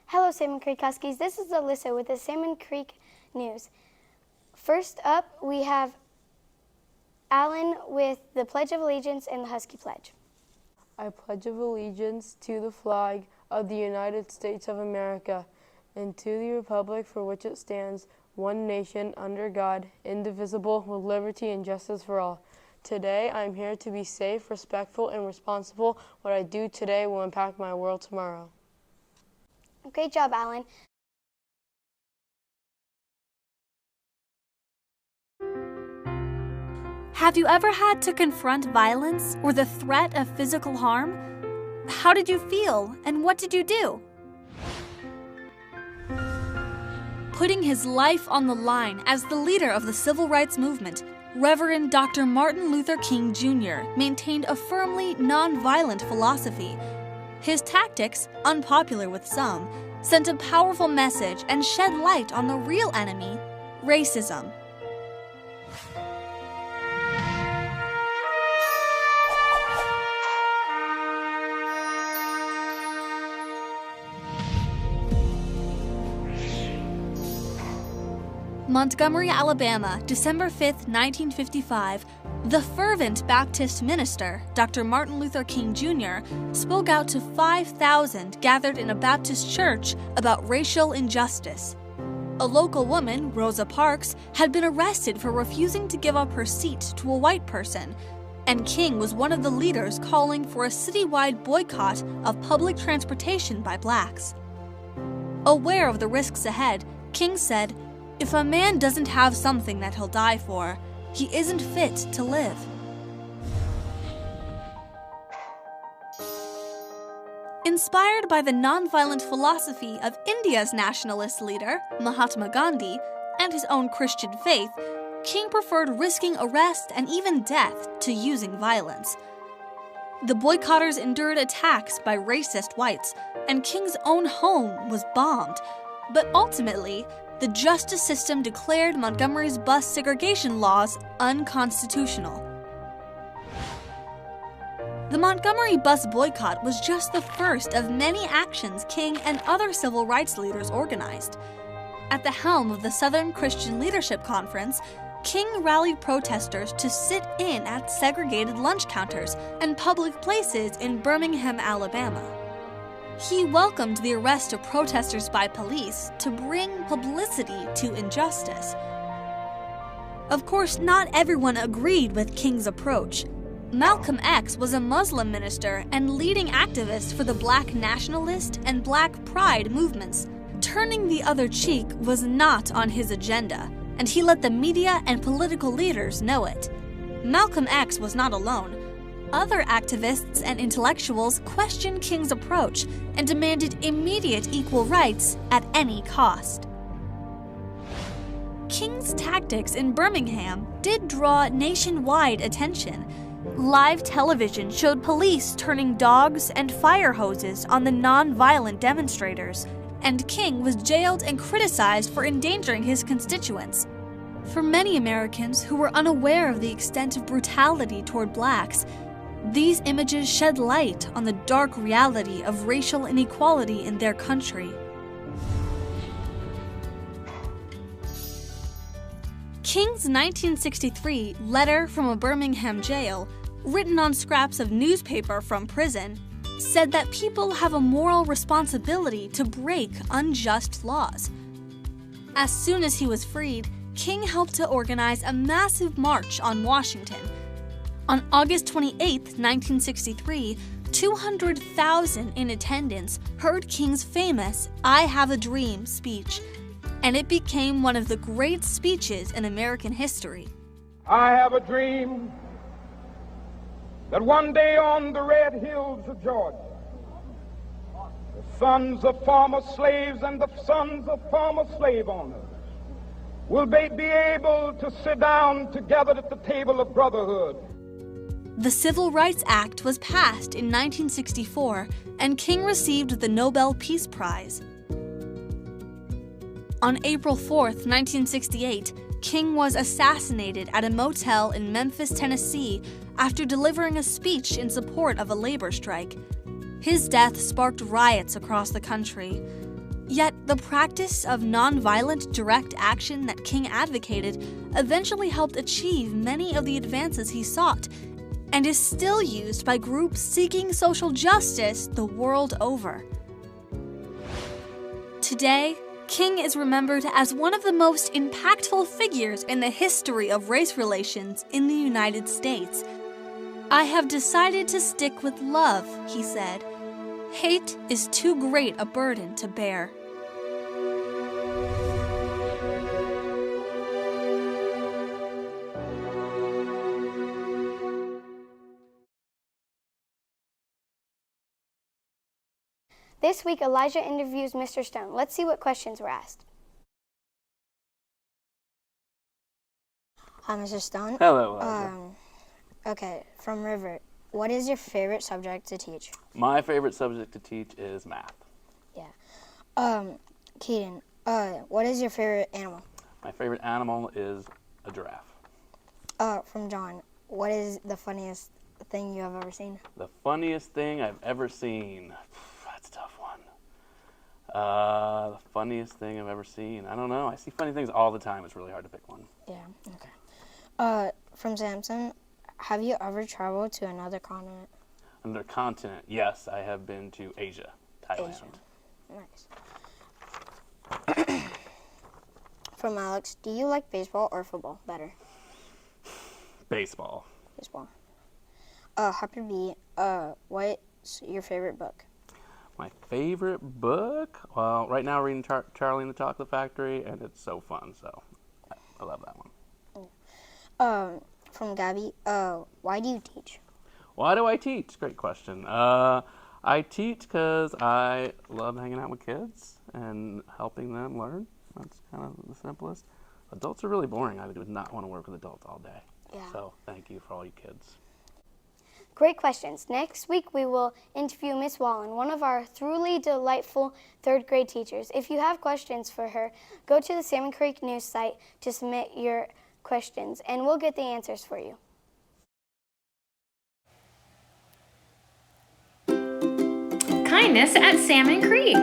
Hello, Salmon Creek Huskies. This is Alyssa with the Salmon Creek News. First up, we have Alan with the Pledge of Allegiance and the Husky Pledge. I pledge of allegiance to the flag of the United States of America and to the republic for which it stands, one nation, under God, indivisible, with liberty and justice for all. Today, I am here to be safe, respectful, and responsible. What I do today will impact my world tomorrow. Great job, Alan. Have you ever had to confront violence or the threat of physical harm? How did you feel, and what did you do? Putting his life on the line as the leader of the civil rights movement, Reverend Dr. Martin Luther King Jr. maintained a firmly nonviolent philosophy. His tactics, unpopular with some, sent a powerful message and shed light on the real enemy, racism. Montgomery, Alabama, December 5, 1955, the fervent Baptist minister, Dr. Martin Luther King Jr., spoke out to 5,000 gathered in a Baptist church about racial injustice. A local woman, Rosa Parks, had been arrested for refusing to give up her seat to a white person, and King was one of the leaders calling for a citywide boycott of public transportation by blacks. Aware of the risks ahead, King said, "If a man doesn't have something that he'll die for, he isn't fit to live." Inspired by the nonviolent philosophy of India's nationalist leader, Mahatma Gandhi, and his own Christian faith, King preferred risking arrest and even death to using violence. The boycotters endured attacks by racist whites, and King's own home was bombed. But ultimately, the justice system declared Montgomery's bus segregation laws unconstitutional. The Montgomery bus boycott was just the first of many actions King and other civil rights leaders organized. At the helm of the Southern Christian Leadership Conference, King rallied protesters to sit in at segregated lunch counters and public places in Birmingham, Alabama. He welcomed the arrest of protesters by police to bring publicity to injustice. Of course, not everyone agreed with King's approach. Malcolm X was a Muslim minister and leading activist for the Black nationalist and Black pride movements. Turning the other cheek was not on his agenda, and he let the media and political leaders know it. Malcolm X was not alone. Other activists and intellectuals questioned King's approach and demanded immediate equal rights at any cost. King's tactics in Birmingham did draw nationwide attention. Live television showed police turning dogs and fire hoses on the non-violent demonstrators, and King was jailed and criticized for endangering his constituents. For many Americans who were unaware of the extent of brutality toward blacks, these images shed light on the dark reality of racial inequality in their country. King's 1963 letter from a Birmingham jail, written on scraps of newspaper from prison, said that people have a moral responsibility to break unjust laws. As soon as he was freed, King helped to organize a massive march on Washington. On August 28, 1963, 200,000 in attendance heard King's famous "I Have a Dream" speech, and it became one of the great speeches in American history. I have a dream that one day on the red hills of Georgia, the sons of former slaves and the sons of former slave owners will be able to sit down together at the table of brotherhood. The Civil Rights Act was passed in 1964, and King received the Nobel Peace Prize. On April 4, 1968, King was assassinated at a motel in Memphis, Tennessee, after delivering a speech in support of a labor strike. His death sparked riots across the country. The practice of nonviolent direct action that King advocated eventually helped achieve many of the advances he sought, and is still used by groups seeking social justice the world over. Today, King is remembered as one of the most impactful figures in the history of race relations in the United States. "I have decided to stick with love," he said. "Hate is too great a burden to bear." This week, Elijah interviews Mr. Stone. Let's see what questions were asked. Hi, Mr. Stone. Hello, Elijah. Okay, from River, what is your favorite subject to teach? My favorite subject to teach is math. Yeah. Keaton, what is your favorite animal? My favorite animal is a giraffe. From John, what is the funniest thing you have ever seen? The funniest thing I've ever seen. That's a tough one. The funniest thing I've ever seen. I don't know. I see funny things all the time. It's really hard to pick one. Yeah, okay. From Samson, have you ever traveled to another continent? Another continent. Yes, I have been to Asia, Thailand. Nice. From Alex, do you like baseball or football better? Baseball. Baseball. Harper B, what's your favorite book? My favorite book? Well, right now reading Charlie and the Chocolate Factory, and it's so fun, so I love that one. From Gabby, why do you teach? Why do I teach? Great question. I teach because I love hanging out with kids and helping them learn. That's kind of the simplest. Adults are really boring. I would not want to work with adults all day. Yeah. So thank you for all you kids. Great questions. Next week, we will interview Miss Wallen, one of our truly delightful third grade teachers. If you have questions for her, go to the Salmon Creek News site to submit your questions, and we'll get the answers for you. Kindness at Salmon Creek.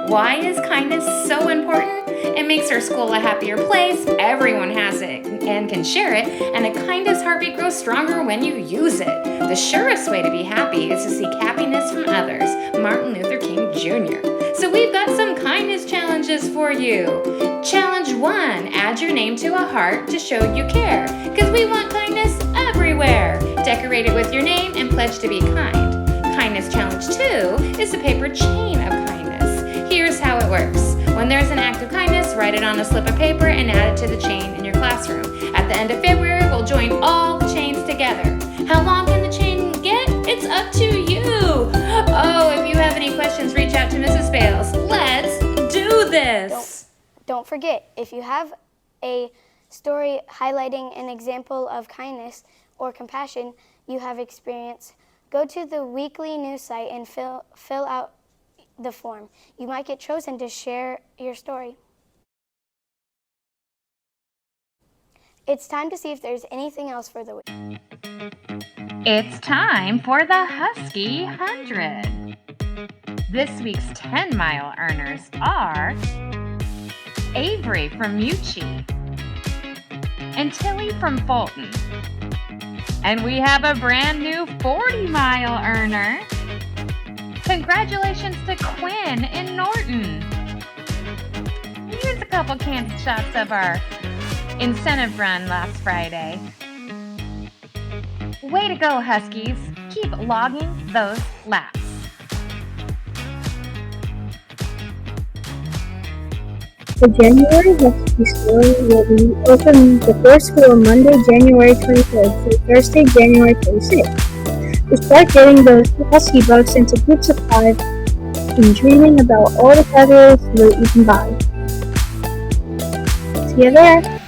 Why is kindness so important? It makes our school a happier place. Everyone has it and can share it, and a kindness heartbeat grows stronger when you use it. The surest way to be happy is to seek happiness from others. Martin Luther King Jr. So we've got some kindness challenges for you. Challenge 1, add your name to a heart to show you care, because we want kindness everywhere. Decorate it with your name and pledge to be kind. Kindness challenge 2 is a paper chain of kindness. Here's how it works. When there's an act of kindness, write it on a slip of paper and add it to the chain in your classroom. At the end of February, we'll join all the chains together. How long can the chain get? It's up to you. Oh, if you have any questions, reach out to Mrs. Bales. Let's do this. Don't forget, if you have a story highlighting an example of kindness or compassion you have experienced, go to the weekly news site and fill out the form. You might get chosen to share your story. It's time to see if there's anything else for the week. It's time for the Husky 100. This week's 10-mile earners are Avery from Mucci and Tilly from Fulton. And we have a brand new 40-mile earner. Congratulations to Quinn in Norton. Here's a couple candid shots of our incentive run last Friday. Way to go, Huskies. Keep logging those laps. The January Husky Store will be open the first school on Monday, January 23rd through Thursday, January 26th. To start getting those Husky bucks into groups of 5 and dreaming about all the fabulous loot you can buy. See you there!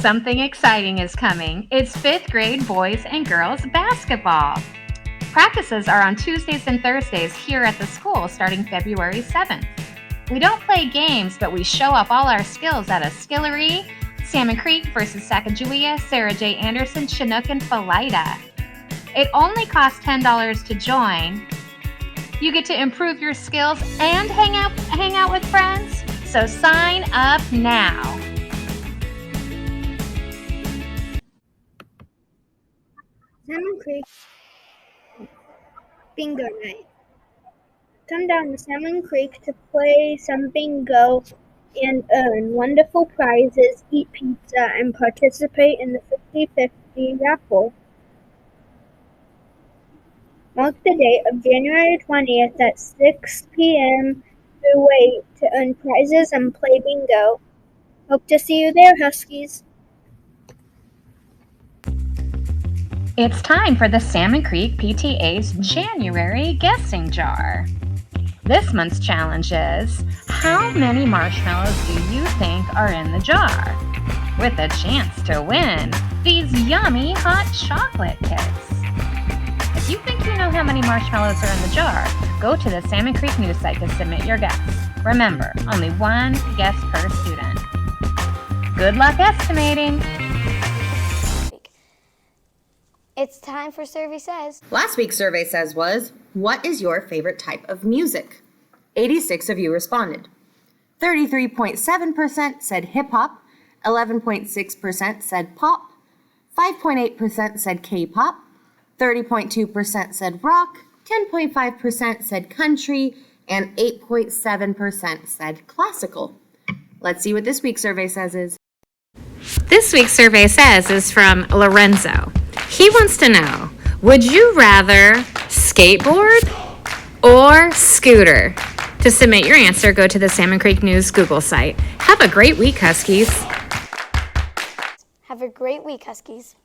something exciting is coming. It's 5th grade boys and girls basketball. Practices are on Tuesdays and Thursdays here at the school starting February 7th. We don't play games, but we show off all our skills at a skillery, Salmon Creek versus Sacagawea, Sarah J. Anderson, Chinook, and Philida. It only costs $10 to join. You get to improve your skills and hang out with friends. So sign up now. Salmon Creek Bingo Night. Come down to Salmon Creek to play some bingo and earn wonderful prizes, eat pizza, and participate in the 50-50 raffle. Mark the date of January 20th at 6 p.m. to wait to earn prizes and play bingo. Hope to see you there, Huskies. It's time for the Salmon Creek PTA's January guessing jar. This month's challenge is, how many marshmallows do you think are in the jar? With a chance to win these yummy hot chocolate kits. If you think you know how many marshmallows are in the jar, go to the Salmon Creek news site to submit your guess. Remember, only one guess per student. Good luck estimating! It's time for Survey Says. Last week's Survey Says was, what is your favorite type of music? 86 of you responded. 33.7% said hip-hop, 11.6% said pop, 5.8% said K-pop, 30.2% said rock, 10.5% said country, and 8.7% said classical. Let's see what this week's Survey Says is. This week's Survey Says is from Lorenzo. He wants to know, would you rather skateboard or scooter? To submit your answer, go to the Salmon Creek News Google site. Have a great week, Huskies. Have a great week, Huskies.